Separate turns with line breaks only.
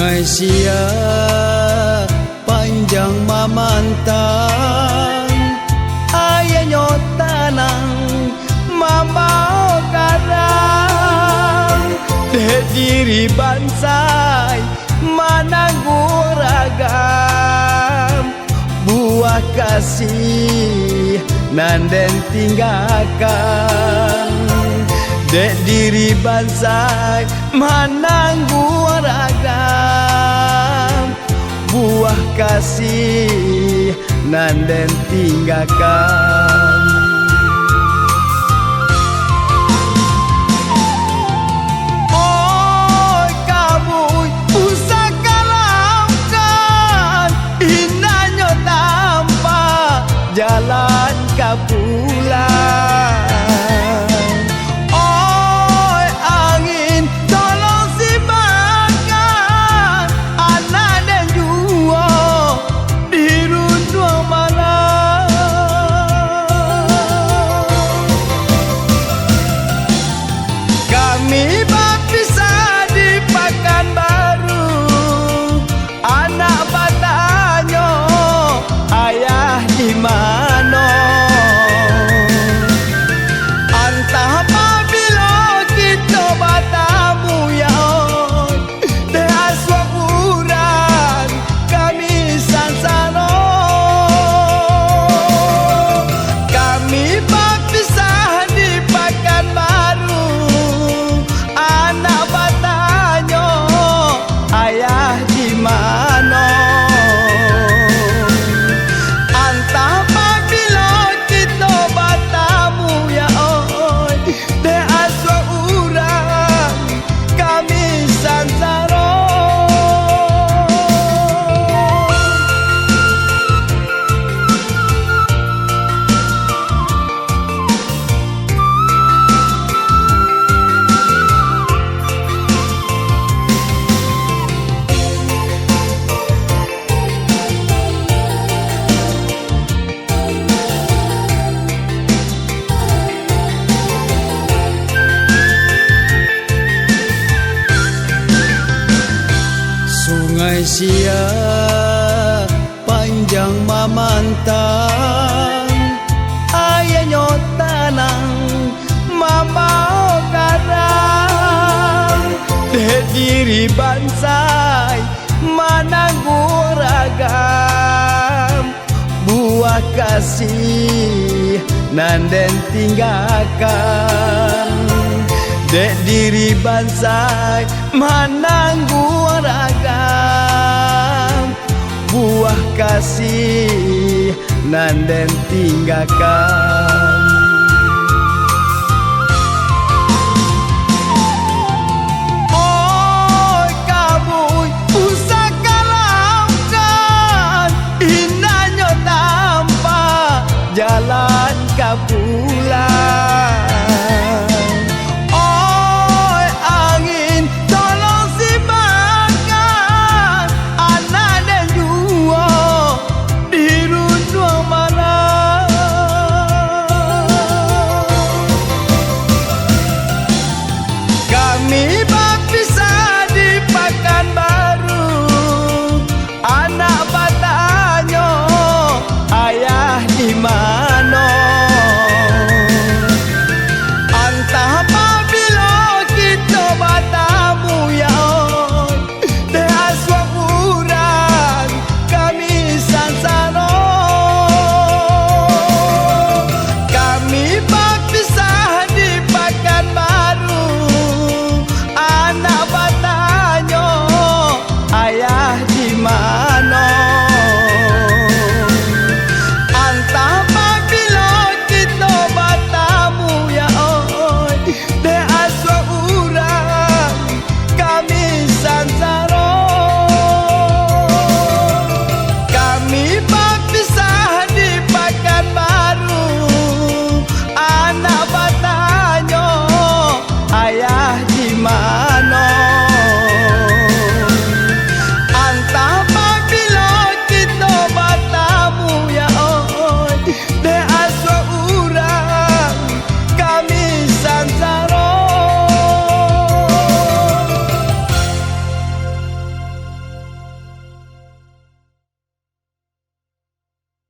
Sungai Sia panjang mamantang, ayahnya tanang mamau karang. Dek diri bansai mananggu ragam, buah kasih nanden tinggalkan. Dek diri bansai mananggu ragam, buah kasih nanden tinggalkan. Oh kamu pusaka laukan, indahnya tanpa jalan kapulan. Sungai Sia panjang mamantang, ayahnya tanang mamau karang. Dek diri bansai mananggu ragam, buah kasih nanden tinggalkan. Dek diri bansai mananggu ragam, buah kasih nanden tinggalkan.